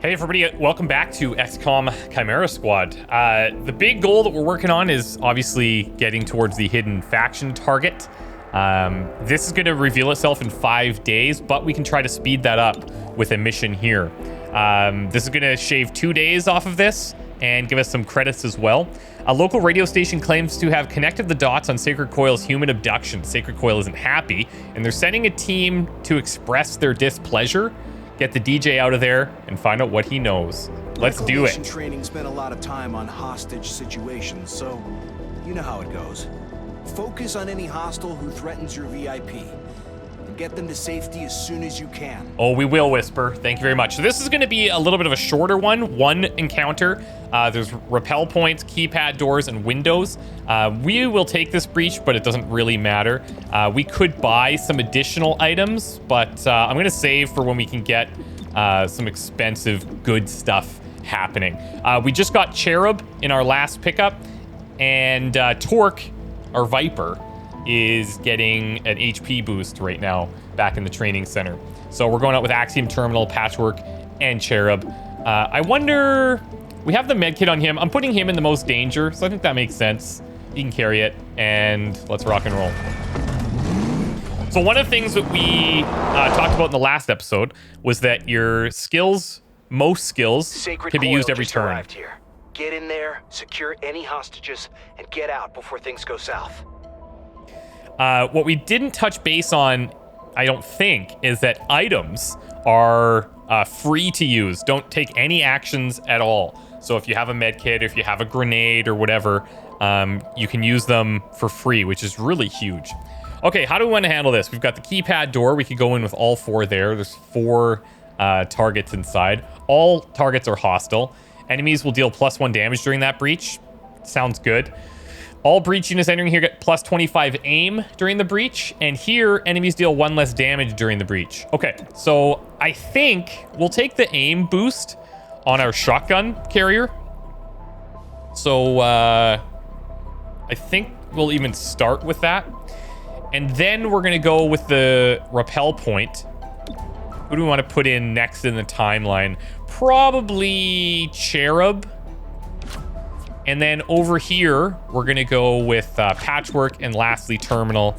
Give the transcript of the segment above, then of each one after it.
Hey everybody, welcome back to XCOM Chimera Squad. The big goal that we're working on is obviously getting towards the hidden faction target. This is going to reveal itself in 5 days, but we can try to speed that up with a mission here. This is going to shave 2 days off of this and give us some credits as well. A local radio station claims to have connected the dots on Sacred Coil's human abduction. Sacred Coil isn't happy, and they're sending a team to express their displeasure. Get the DJ out of there and find out what he knows. Let's do it. Training spent a lot of time on hostage situations, so you know how it goes. Focus on any hostile who threatens your VIP. And get them to safety as soon as you can. Oh, we will, Whisper. Thank you very much. So this is going to be a little bit of a shorter one encounter. There's rappel points, keypad doors, and windows. We will take this breach, but it doesn't really matter. We could buy some additional items, but I'm going to save for when we can get some expensive good stuff happening. We just got Cherub in our last pickup, and Torque, our Viper, is getting an HP boost right now back in the training center. So we're going out with Axiom Terminal, Patchwork, and Cherub. I wonder... We have the medkit on him. I'm putting him in the most danger, so I think that makes sense. He can carry it, and let's rock and roll. So one of the things that we talked about in the last episode was that your skills, most skills, can be used every turn. Arrived here. Get in there, secure any hostages, and get out before things go south. What we didn't touch base on, I don't think, is that items are free to use. Don't take any actions at all. So if you have a med kit, if you have a grenade or whatever, you can use them for free, which is really huge. Okay, how do we want to handle this? We've got the keypad door. We could go in with all 4 there. There's 4 targets inside. All targets are hostile. Enemies will deal +1 damage during that breach. Sounds good. All breach units entering here get +25 aim during the breach, and here enemies deal 1 less damage during the breach. Okay, so I think we'll take the aim boost on our shotgun carrier. So I think we'll even start with that, and then we're gonna go with the rappel point. Who do we want to put in next in the timeline? Probably Cherub. And then over here, we're going to go with Patchwork and lastly Terminal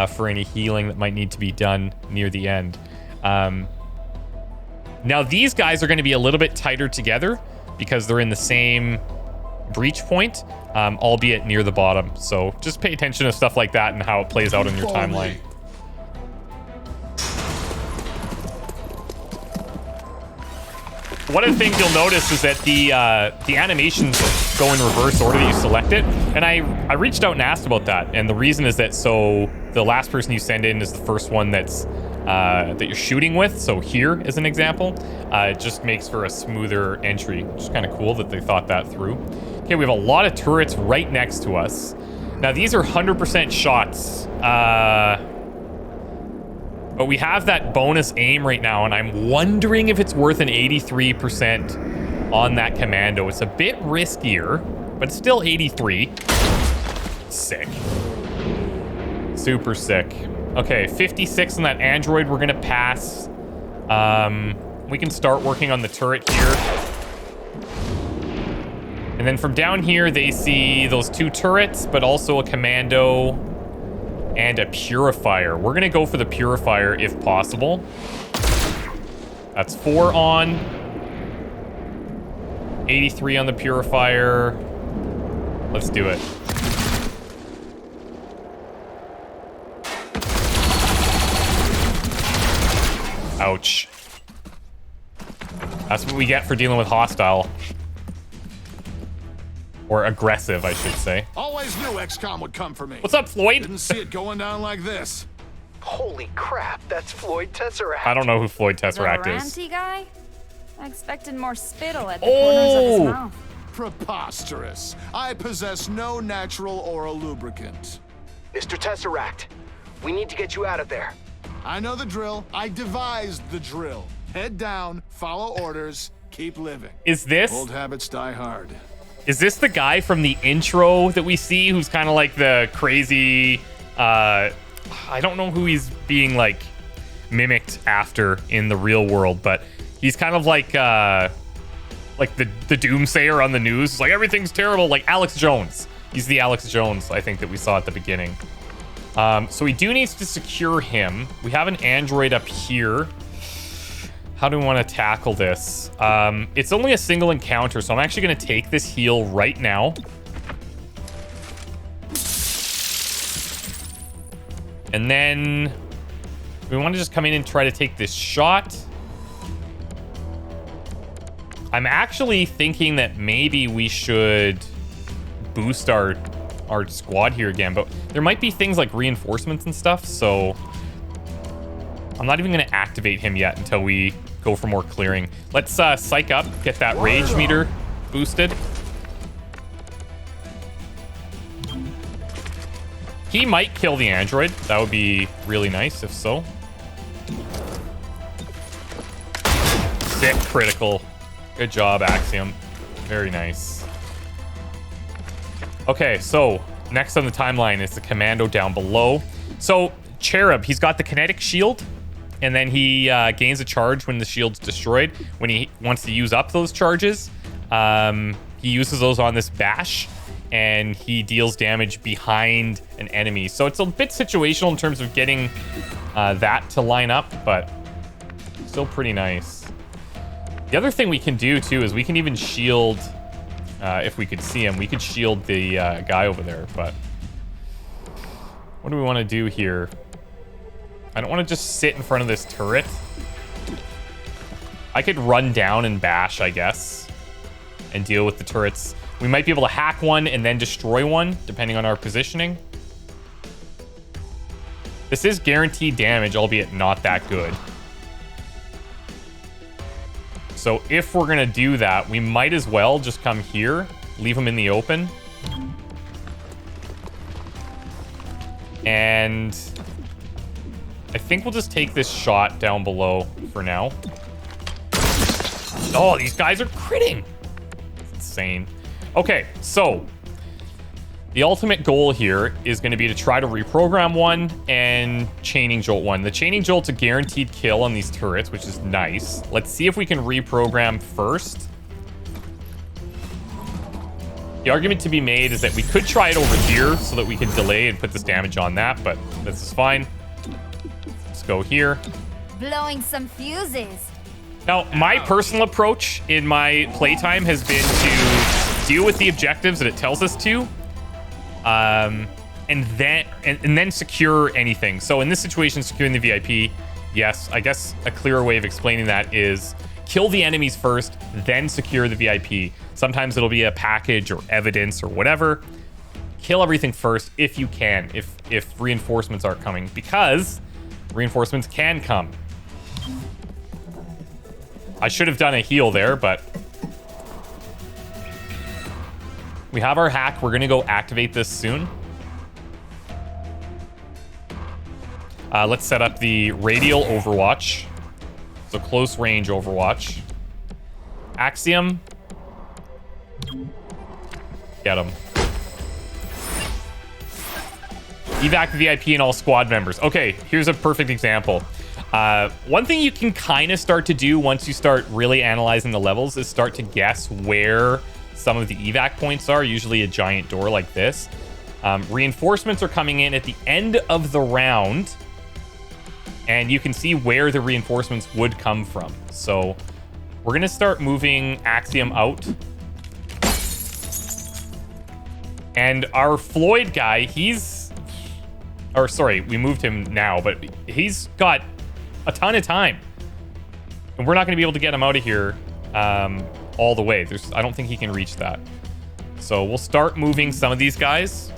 for any healing that might need to be done near the end. Now, these guys are going to be a little bit tighter together because they're in the same breach point, albeit near the bottom. So just pay attention to stuff like that and how it plays out in your timeline. One of the things you'll notice is that the animations go in reverse order that you select it. And I reached out and asked about that. And the reason is that so the last person you send in is the first one that's that you're shooting with. So here, as an example, it just makes for a smoother entry, which is kind of cool that they thought that through. Okay, we have a lot of turrets right next to us. Now, these are 100% shots. But we have that bonus aim right now, and I'm wondering if it's worth an 83% on that commando. It's a bit riskier, but it's still 83. Sick. Super sick. Okay, 56 on that android. We're gonna pass. We can start working on the turret here. And then from down here, they see those 2 turrets, but also a commando and a purifier. We're gonna go for the purifier if possible. That's 4 on. 83 on the purifier. Let's do it. Ouch. That's what we get for dealing with hostile. Or aggressive, I should say. Always knew XCOM would come for me. What's up, Floyd? Didn't see it going down like this. Holy crap, that's FLOYD TESSERACT. I don't know who FLOYD TESSERACT is. Ranty guy? I expected more spittle at the corners of his mouth. Preposterous. I possess no natural oral lubricant. Mr. TESSERACT, we need to get you out of there. I know the drill. I devised the drill. Head down, follow orders, keep living. Is this... Old habits die hard. Is this the guy from the intro that we see who's kind of like the crazy, I don't know who he's being like mimicked after in the real world, but he's kind of like like the doomsayer on the news. It's like, everything's terrible. Like Alex Jones. He's the Alex Jones, I think, that we saw at the beginning. So we do need to secure him. We have an android up here. How do we want to tackle this? It's only a single encounter, so I'm actually going to take this heal right now. And then we want to just come in and try to take this shot. I'm actually thinking that maybe we should boost our squad here again, but there might be things like reinforcements and stuff, so I'm not even going to activate him yet until we go for more clearing. Let's psych up, get that rage meter boosted. He might kill the android. That would be really nice if so. Sick critical. Good job, Axiom. Very nice. Okay, so next on the timeline is the commando down below. So Cherub, he's got the kinetic shield, and then he gains a charge when the shield's destroyed. When he wants to use up those charges, he uses those on this bash, and he deals damage behind an enemy. So it's a bit situational in terms of getting that to line up, but still pretty nice. The other thing we can do, too, is we can even shield, if we could see him, we could shield the guy over there, but what do we want to do here? I don't want to just sit in front of this turret. I could run down and bash, I guess, and deal with the turrets. We might be able to hack one and then destroy one, depending on our positioning. This is guaranteed damage, albeit not that good. So if we're going to do that, we might as well just come here, leave them in the open. And I think we'll just take this shot down below for now. Oh, these guys are critting. It's insane. Okay, so the ultimate goal here is going to be to try to reprogram one and chaining jolt one. The chaining jolt's a guaranteed kill on these turrets, which is nice. Let's see if we can reprogram first. The argument to be made is that we could try it over here so that we can delay and put this damage on that, but this is fine. Let's go here. Blowing some fuses. Now, my personal approach in my playtime has been to deal with the objectives that it tells us to, and then secure anything. So in this situation, securing the VIP, yes, I guess a clearer way of explaining that is kill the enemies first, then secure the VIP. Sometimes it'll be a package or evidence or whatever. Kill everything first if you can, if reinforcements aren't coming, because reinforcements can come. I should have done a heal there, but we have our hack. We're going to go activate this soon. Let's set up the radial overwatch. So close range overwatch. Axiom. Get him. Evac the VIP and all squad members. Okay, here's a perfect example. One thing you can kind of start to do once you start really analyzing the levels is start to guess where some of the evac points are, usually a giant door like this. Reinforcements are coming in at the end of the round, and you can see where the reinforcements would come from. So we're going to start moving Axiom out. And our FLOYD guy, we moved him now, but he's got a ton of time. And we're not going to be able to get him out of here all the way. I don't think he can reach that. So we'll start moving some of these guys,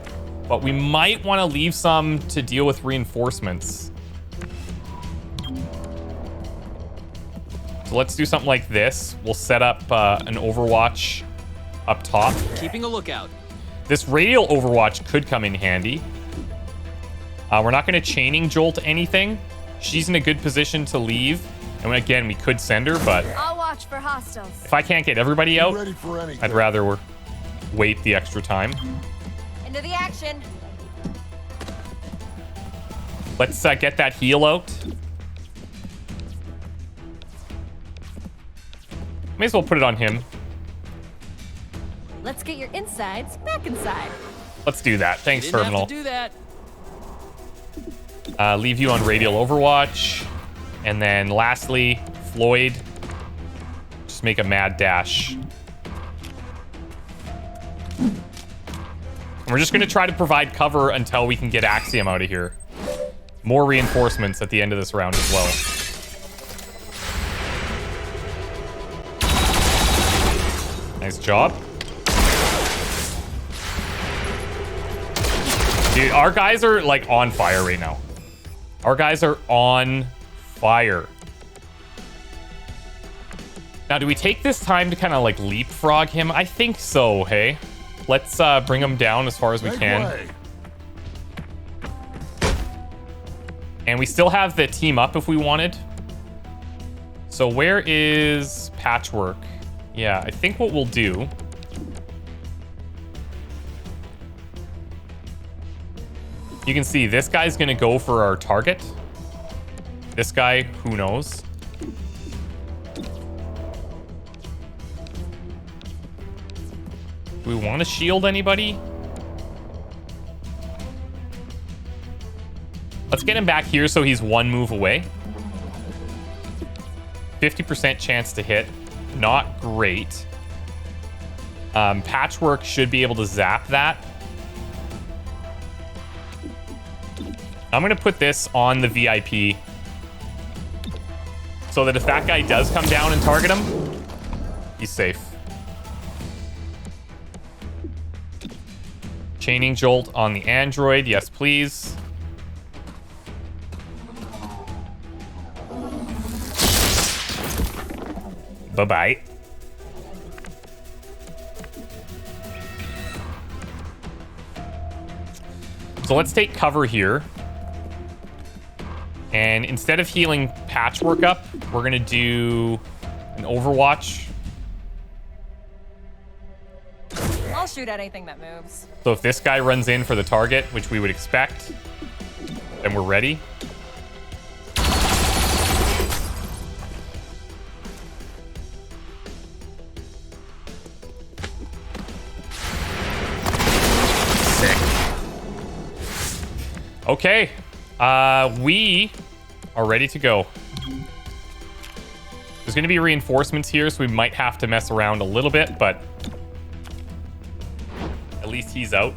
but we might want to leave some to deal with reinforcements. So let's do something like this. We'll set up an overwatch up top. Keeping a lookout. This radial overwatch could come in handy. We're not going to chaining jolt anything. She's in a good position to leave. And again, we could send her, but I'll watch for hostiles. if I can't get everybody out, Ready for anything. I'd rather wait the extra time. Into the action. Let's get that heal out. May as well put it on him. Let's get your insides back inside. Let's do that. Thanks, Didn't Terminal. have to do that. Leave you on radial overwatch. And then lastly, FLOYD. Just make a mad dash. And we're just going to try to provide cover until we can get Axiom out of here. More reinforcements at the end of this round as well. Nice job. Dude, our guys are like on fire right now. Our guys are on fire. Now, do we take this time to kind of like leapfrog him? I think so, hey? Let's bring him down as far as we can. And we still have the team up if we wanted. So where is Patchwork? Yeah, I think what we'll do... You can see this guy's going to go for our target. This guy, who knows? Do we want to shield anybody? Let's get him back here so he's one move away. 50% chance to hit. Not great. Patchwork should be able to zap that. I'm going to put this on the VIP so that if that guy does come down and target him, he's safe. Chaining Jolt on the android. Yes, please. Bye-bye. So let's take cover here. And instead of healing Patchwork up, we're going to do an Overwatch. I'll shoot at anything that moves. So if this guy runs in for the target, which we would expect, then we're ready. Sick. Okay. We are ready to go. There's going to be reinforcements here, so we might have to mess around a little bit, but at least he's out.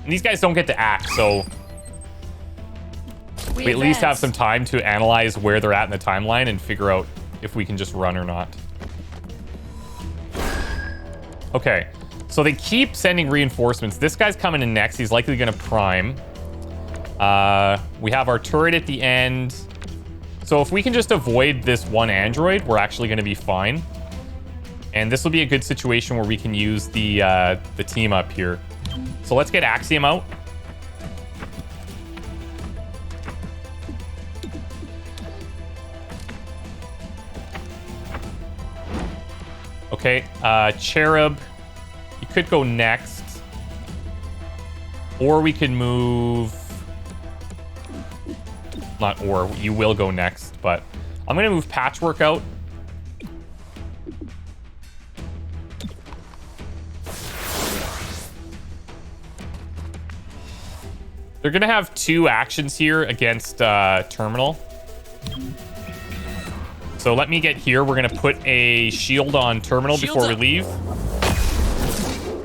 And these guys don't get to act, so we at least have some time to analyze where they're at in the timeline and figure out if we can just run or not. Okay, so they keep sending reinforcements. This guy's coming in next. He's likely going to prime. We have our turret at the end. So if we can just avoid this one android, we're actually going to be fine. And this will be a good situation where we can use the team up here. So let's get Axiom out. Okay, Cherub, you could go next. Or we could move... Not or, you will go next, but I'm going to move Patchwork out. They're going to have two actions here against Terminal. So let me get here. We're going to put a shield on Terminal before we leave.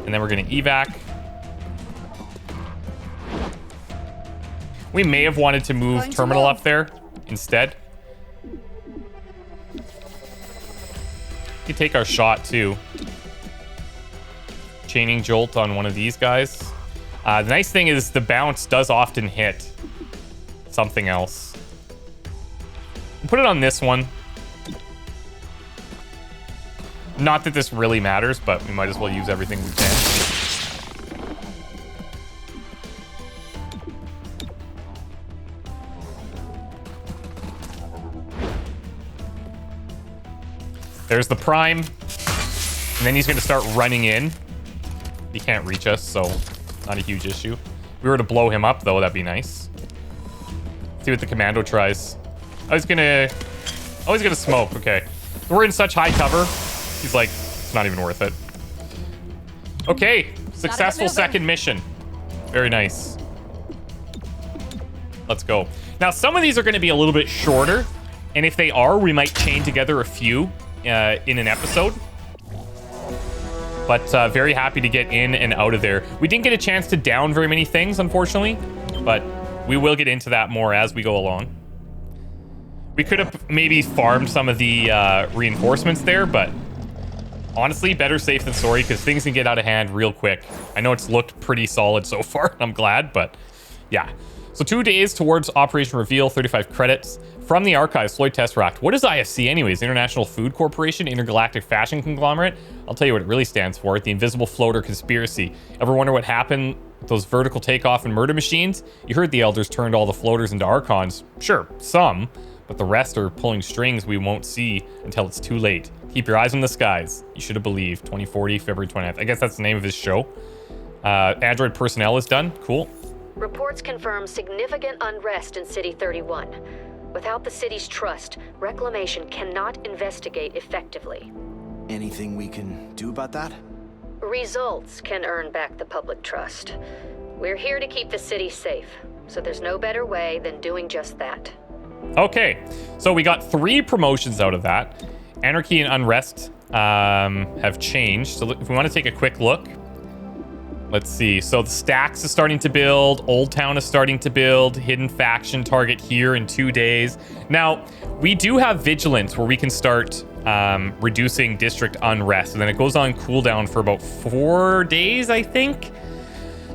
And then we're going to evac. We may have wanted to move Terminal up there instead. We could take our shot too. Chaining Jolt on one of these guys. The nice thing is the bounce does often hit something else. We'll put it on this one. Not that this really matters, but we might as well use everything we can. There's the prime. And then he's going to start running in. He can't reach us, so not a huge issue. If we were to blow him up, though, that'd be nice. See what the commando tries. Oh, he's gonna smoke. Okay. We're in such high cover. He's like, it's not even worth it. Okay, successful moving. second mission. Very nice. Let's go. Now, some of these are going to be a little bit shorter, and if they are, we might chain together a few in an episode. But very happy to get in and out of there. We didn't get a chance to down very many things, unfortunately, but we will get into that more as we go along. We could have maybe farmed some of the reinforcements there, but honestly, better safe than sorry, because things can get out of hand real quick. I know it's looked pretty solid so far, I'm glad, but yeah. So 2 days towards Operation Reveal, 35 credits. From the archives, FLOYD TESSERACT. What is IFC anyways? International Food Corporation, Intergalactic Fashion Conglomerate? I'll tell you what it really stands for. The Invisible Floater Conspiracy. Ever wonder what happened with those vertical takeoff and murder machines? You heard the elders turned all the floaters into Archons. Sure, some, but the rest are pulling strings we won't see until it's too late. Keep your eyes on the skies. You should have believed. 2040, February 20th. I guess that's the name of his show. Android personnel is done. Cool. Reports confirm significant unrest in City 31. Without the city's trust, Reclamation cannot investigate effectively. Anything we can do about that? Results can earn back the public trust. We're here to keep the city safe, so there's no better way than doing just that. Okay, so we got 3 promotions out of that. Anarchy and Unrest have changed. So if we want to take a quick look, let's see. So the Stacks is starting to build. Old Town is starting to build. Hidden Faction target here in 2 days. Now, we do have Vigilance where we can start reducing District Unrest. And then it goes on cooldown for about 4 days, I think.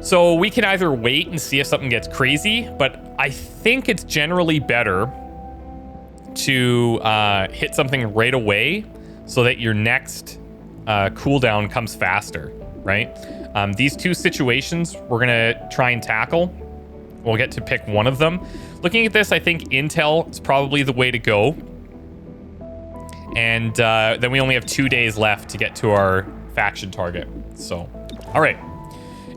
So we can either wait and see if something gets crazy, but I think it's generally better to hit something right away so that your next cooldown comes faster, right? These 2 situations we're gonna try and tackle. We'll get to pick one of them. Looking at this, I think Intel is probably the way to go. And then we only have 2 days left to get to our faction target. So, all right.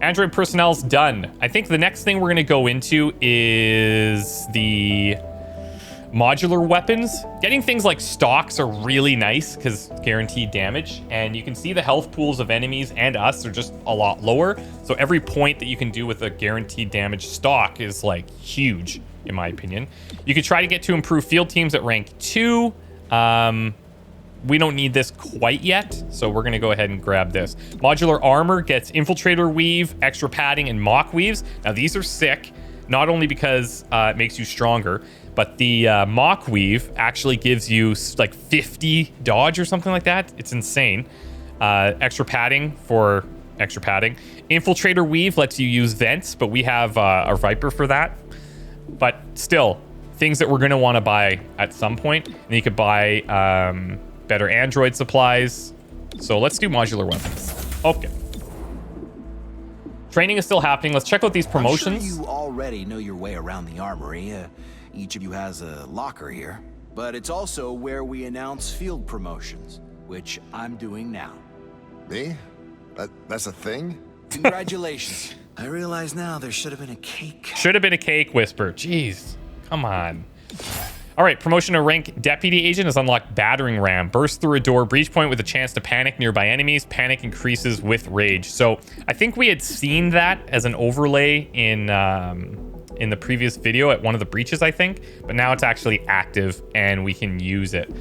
Android personnel's done. I think the next thing we're gonna go into is the modular weapons. Getting things like stocks are really nice because guaranteed damage, and you can see the health pools of enemies and us are just a lot lower. So every point that you can do with a guaranteed damage stock is like huge, in my opinion. You could try to get to improve field teams at rank 2. We don't need this quite yet, so we're gonna go ahead and grab this. Modular armor gets infiltrator weave, extra padding, and mock weaves. Now these are sick, not only because it makes you stronger, but the mock weave actually gives you like 50 dodge or something like that. It's insane. Extra padding for extra padding. Infiltrator weave lets you use vents, but we have a Viper for that. But still, things that we're going to want to buy at some point. And you could buy better Android supplies. So let's do modular weapons. Okay. Training is still happening. Let's check out these promotions. I'm sure you already know your way around the armory. Each of you has a locker here. But it's also where we announce field promotions, which I'm doing now. Me? That's a thing? Congratulations. I realize now there should have been a cake. Should have been a cake, Whisper. Jeez. Come on. All right, promotion to rank Deputy Agent is unlocked Battering Ram. Burst through a door, breach point with a chance to panic nearby enemies. Panic increases with rage. So I think we had seen that as an overlay in the previous video at one of the breaches, I think. But now it's actually active and we can use it.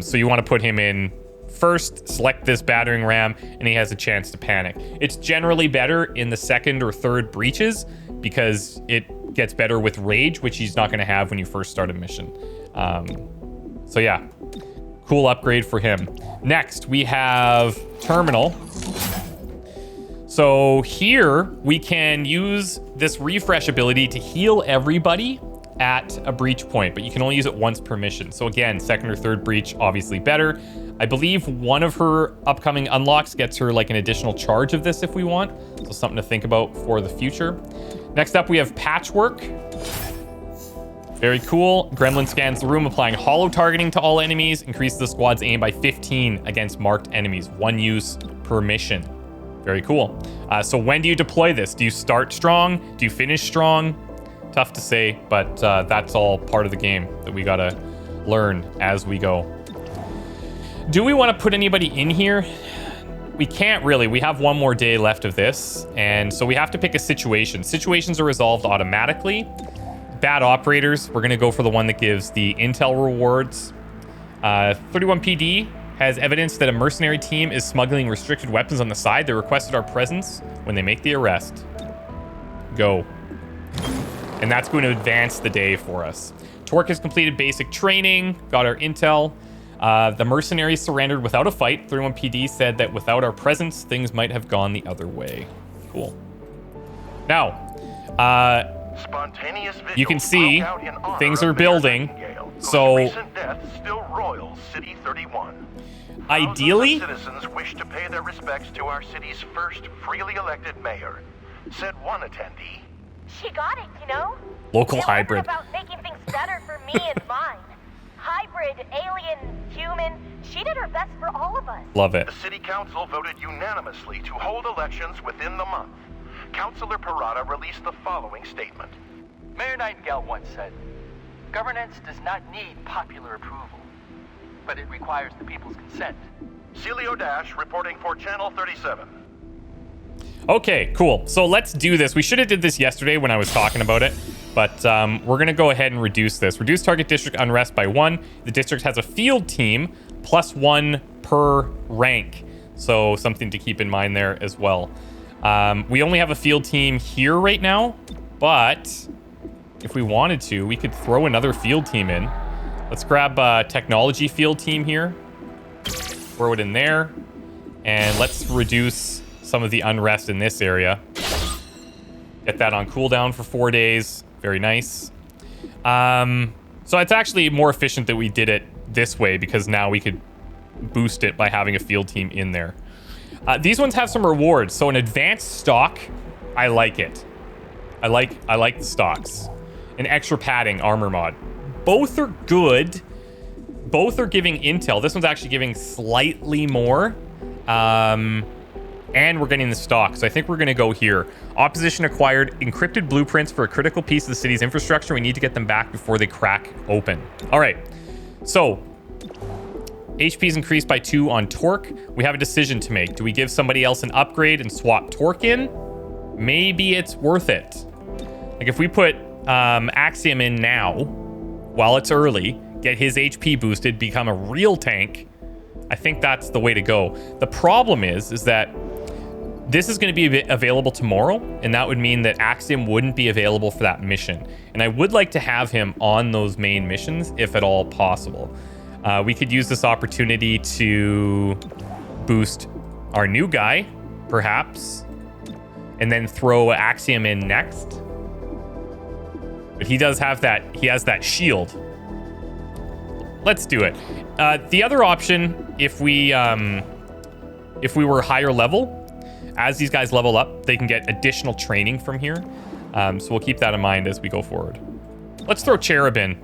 So you want to put him in first, select this Battering Ram, and he has a chance to panic. It's generally better in the second or third breaches because it gets better with rage, which he's not going to have when you first start a mission. So yeah, cool upgrade for him. Next, we have Terminal. So here we can use this refresh ability to heal everybody at a breach point, but you can only use it once per mission. So again, second or third breach, obviously better. I believe one of her upcoming unlocks gets her like an additional charge of this if we want. So something to think about for the future. Next up, we have Patchwork. Very cool. Gremlin scans the room, applying hollow targeting to all enemies. Increases the squad's aim by 15 against marked enemies. 1 use per mission. Very cool. So when do you deploy this? Do you start strong? Do you finish strong? Tough to say, but that's all part of the game that we gotta learn as we go. Do we want to put anybody in here? we can't really. We have one more day left of this, and so we have to pick a situation. Situations are resolved automatically. Bad operators, we're going to go for the one that gives the intel rewards. 31 PD has evidence that a mercenary team is smuggling restricted weapons on the side. They requested our presence when they make the arrest. Go. And that's going to advance the day for us. Torque has completed basic training, got our intel. The mercenaries surrendered without a fight. 31 PD said that without our presence, things might have gone the other way. Cool. Now, you can see things are building. So, recent death still roils City 31. Ideally, Citizens wish to pay their respects to our city's first freely elected mayor, said one attendee. She got it, you know? Local It hybrid. wasn't about making things better for me and mine. Hybrid, alien, human. She did her best for all of us. Love it. The city council voted unanimously to hold elections within the month. Councilor Parada released the following statement. Mayor Nightingale once said, "Governance does not need popular approval, but it requires the people's consent." Celio Dash reporting for Channel 37. Okay, cool. So let's do this. We should have did this yesterday when I was talking about it, but we're going to go ahead and reduce this. Reduce target district unrest by 1. The district has a field team +1 per rank. So something to keep in mind there as well. We only have a field team here right now, but if we wanted to, we could throw another field team in. Let's grab a technology field team here. Throw it in there. And let's reduce some of the unrest in this area. Get that on cooldown for 4 days. Very nice. So it's actually more efficient that we did it this way because now we could boost it by having a field team in there. These ones have some rewards. So an advanced stock, I like it. I like the stocks. An extra padding armor mod. Both are good. Both are giving intel. This one's actually giving slightly more. And we're getting the stock. So I think we're going to go here. Opposition acquired encrypted blueprints for a critical piece of the city's infrastructure. We need to get them back before they crack open. All right. So HP is increased by 2 on Torque. We have a decision to make. Do we give somebody else an upgrade and swap Torque in? Maybe it's worth it. Like if we put Axiom in now, while it's early, get his HP boosted, become a real tank, I think that's the way to go. The problem is that this is going to be available tomorrow, and that would mean that Axiom wouldn't be available for that mission. And I would like to have him on those main missions, if at all possible. We could use this opportunity to boost our new guy, perhaps, and then throw Axiom in next. But he does have that, he has that shield. Let's do it. The other option, if we were higher level, as these guys level up, they can get additional training from here. So we'll keep that in mind as we go forward. Let's throw Cherub in.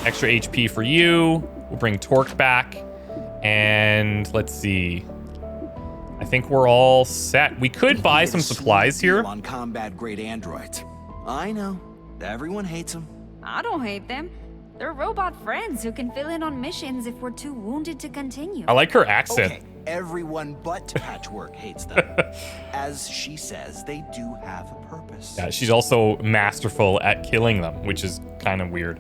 Extra HP for you. We'll bring Torque back. And let's see. I think we're all set. We could buy some supplies here. On combat grade androids. I know. Everyone hates them. I don't hate them. They're robot friends who can fill in on missions if we're too wounded to continue. I like her accent. Okay, everyone but Patchwork hates them. As she says, they do have a purpose. Yeah, she's also masterful at killing them, which is kind of weird.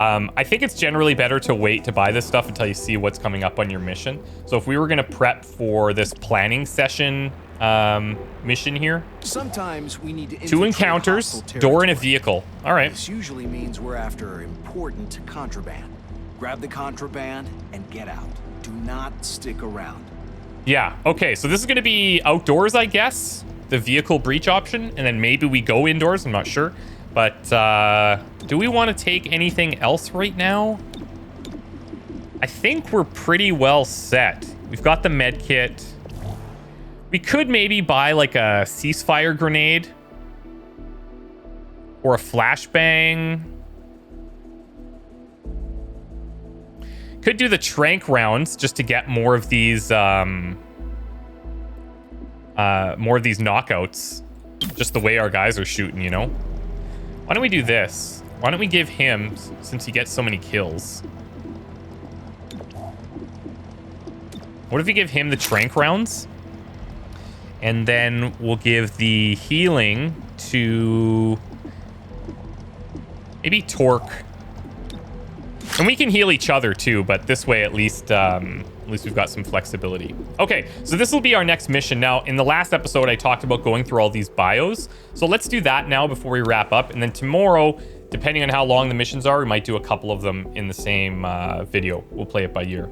I think it's generally better to wait to buy this stuff until you see what's coming up on your mission. So if we were going to prep for this planning session mission here. Sometimes we need to 2 encounters, door in a vehicle. All right. This usually means we're after important contraband. Grab the contraband and get out. Do not stick around. Yeah. Okay. So this is going to be outdoors, I guess. The vehicle breach option, and then maybe we go indoors. I'm not sure. But do we want to take anything else right now? I think we're pretty well set. We've got the med kit. We could maybe buy like a ceasefire grenade or a flashbang. Could do the tranq rounds just to get more of these knockouts. Just the way our guys are shooting, you know? Why don't we do this? Why don't we give him, since he gets so many kills? What if we give him the trank rounds? And then we'll give the healing to maybe Torque. And we can heal each other too, but this way at least we've got some flexibility. Okay, so this will be our next mission. Now, in the last episode, I talked about going through all these bios. So let's do that now before we wrap up. And then tomorrow, depending on how long the missions are, we might do a couple of them in the same video. We'll play it by year.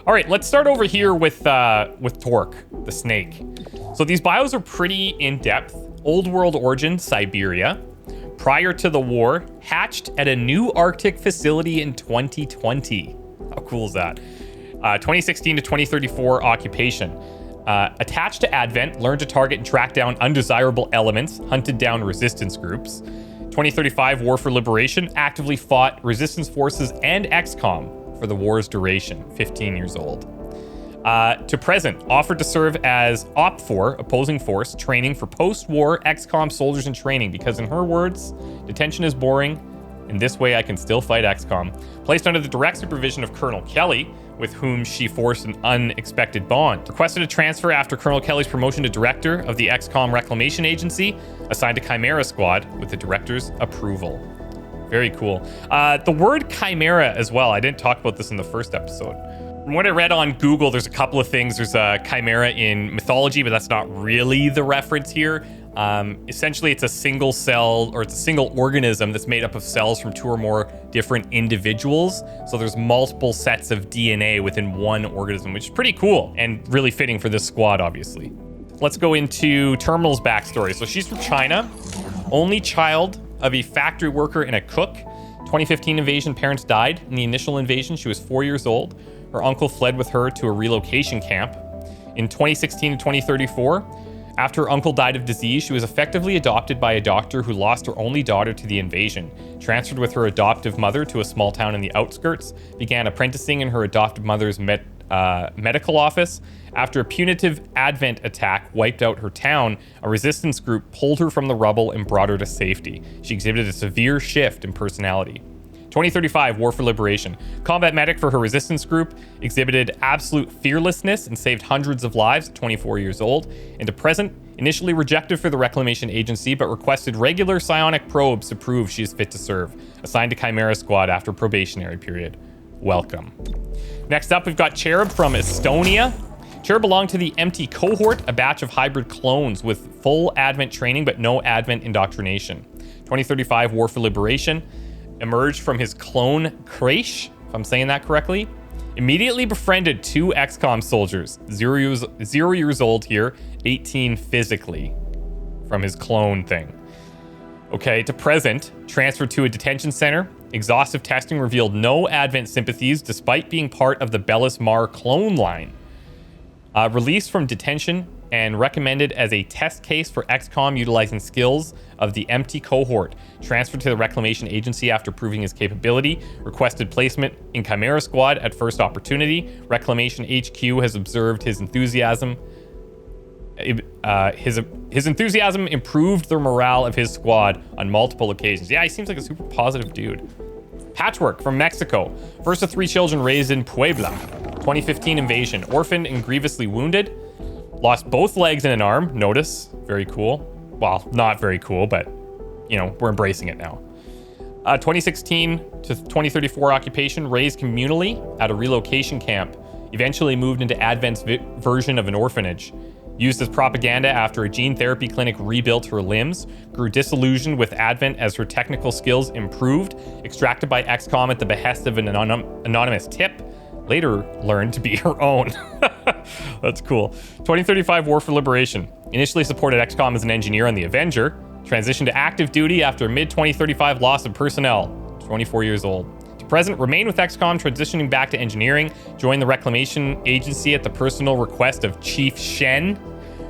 All right, let's start over here with Torque, the snake. So these bios are pretty in-depth. Old world origin, Siberia. Prior to the war, hatched at a new Arctic facility in 2020. How cool is that? 2016 to 2034 occupation. Attached to Advent, learned to target and track down undesirable elements, hunted down resistance groups. 2035 War for Liberation, actively fought resistance forces and XCOM for the war's duration, 15 years old. To present, offered to serve as OPFOR, opposing force, training for post-war XCOM soldiers in training, because in her words, detention is boring. In this way, I can still fight XCOM. Placed under the direct supervision of Colonel Kelly, with whom she forced an unexpected bond. Requested a transfer after Colonel Kelly's promotion to director of the XCOM Reclamation Agency, assigned to Chimera Squad with the director's approval. Very cool. The word Chimera as well, I didn't talk about this in the first episode. From what I read on Google, there's a couple of things. There's a chimera in mythology, but that's not really the reference here. Essentially, it's a single cell, or it's a single organism that's made up of cells from 2 or more different individuals. So there's multiple sets of DNA within one organism, which is pretty cool and really fitting for this squad, obviously. Let's go into Terminal's backstory. So she's from China, only child of a factory worker and a cook. 2015 invasion, parents died. In the initial invasion, she was 4 years old. Her uncle fled with her to a relocation camp. In 2016 to 2034, after her uncle died of disease, she was effectively adopted by a doctor who lost her only daughter to the invasion, transferred with her adoptive mother to a small town in the outskirts, began apprenticing in her adoptive mother's medical office. After a punitive Advent attack wiped out her town, a resistance group pulled her from the rubble and brought her to safety. She exhibited a severe shift in personality. 2035 War for Liberation. Combat medic for her resistance group, exhibited absolute fearlessness and saved hundreds of lives at 24 years old. And to present, initially rejected for the Reclamation Agency, but requested regular psionic probes to prove she is fit to serve. Assigned to Chimera Squad after probationary period. Welcome. Next up, we've got Cherub from Estonia. Cherub belonged to the Empty Cohort, a batch of hybrid clones with full Advent training, but no Advent indoctrination. 2035 War for Liberation. Emerged from his clone Kresh, if I'm saying that correctly. Immediately befriended 2 XCOM soldiers, 0 years old here, 18 physically, from his clone thing. Okay, to present, transferred to a detention center. Exhaustive testing revealed no Advent sympathies despite being part of the Bellis Mar clone line. Released from detention and recommended as a test case for XCOM utilizing skills of the Empty Cohort. Transferred to the Reclamation Agency after proving his capability. Requested placement in Chimera Squad at first opportunity. Reclamation HQ has observed his enthusiasm. His enthusiasm improved the morale of his squad on multiple occasions. Yeah, he seems like a super positive dude. Patchwork from Mexico. First of 3 children raised in Puebla. 2015 invasion. Orphaned and grievously wounded. Lost both legs and an arm. Notice. Very cool. Well, not very cool, but, you know, we're embracing it now. 2016 to 2034 occupation. Raised communally at a relocation camp. Eventually moved into Advent's version of an orphanage. Used as propaganda after a gene therapy clinic rebuilt her limbs. Grew disillusioned with Advent as her technical skills improved. Extracted by XCOM at the behest of an anonymous tip. Later learned to be her own. That's cool. 2035 War for Liberation. Initially supported XCOM as an engineer on the Avenger. Transitioned to active duty after mid-2035 loss of personnel. 24 years old. To present, remain with XCOM, transitioning back to engineering. Joined the Reclamation Agency at the personal request of Chief Shen.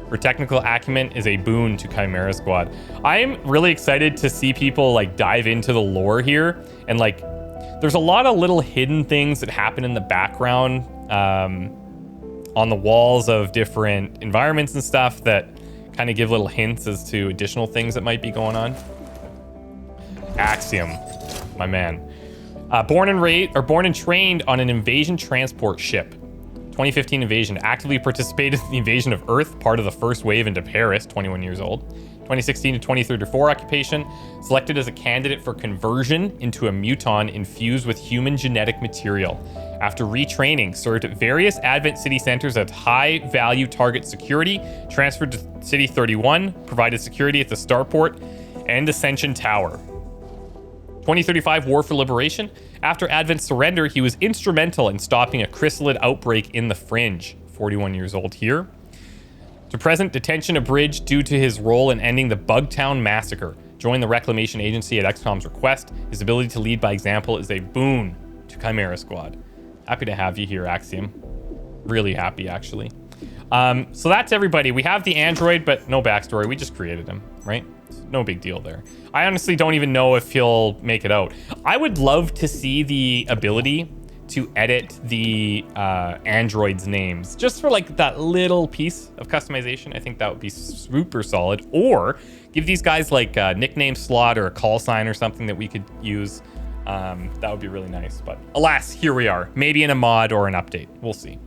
Her technical acumen is a boon to Chimera Squad. I'm really excited to see people like dive into the lore here and like there's a lot of little hidden things that happen in the background on the walls of different environments and stuff that kind of give little hints as to additional things that might be going on. Axiom, my man. Born and trained on an invasion transport ship. 2015 invasion. Actively participated in the invasion of Earth, part of the first wave into Paris, 21 years old. 2016 to 2034 occupation. Selected as a candidate for conversion into a muton infused with human genetic material. After retraining, served at various Advent City centers as high-value target security, transferred to City 31, provided security at the Starport and Ascension Tower. 2035 War for Liberation. After Advent's surrender, he was instrumental in stopping a chrysalid outbreak in the Fringe. 41 years old here. To present, detention abridged due to his role in ending the Bugtown Massacre. Joined the Reclamation Agency at XCOM's request. His ability to lead by example is a boon to Chimera Squad. Happy to have you here, Axiom. Really happy, actually. So that's everybody. We have the android, but no backstory. We just created him, right? No big deal there. I honestly don't even know if he'll make it out. I would love to see the ability to edit the androids' names just for like that little piece of customization. I think that would be super solid. Or give these guys like a nickname slot or a call sign or something that we could use. That would be really nice. But alas, here we are. Maybe in a mod or an update. We'll see.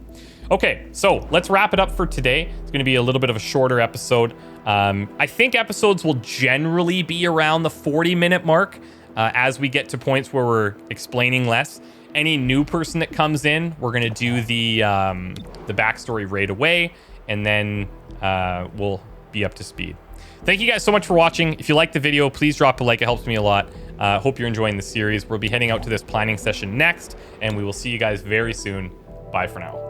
Okay, so let's wrap it up for today. It's going to be a little bit of a shorter episode. I think episodes will generally be around the 40-minute mark as we get to points where we're explaining less. Any new person that comes in, we're going to do the backstory right away, and then we'll be up to speed. Thank you guys so much for watching. If you liked the video, please drop a like. It helps me a lot. Hope you're enjoying the series. We'll be heading out to this planning session next, and we will see you guys very soon. Bye for now.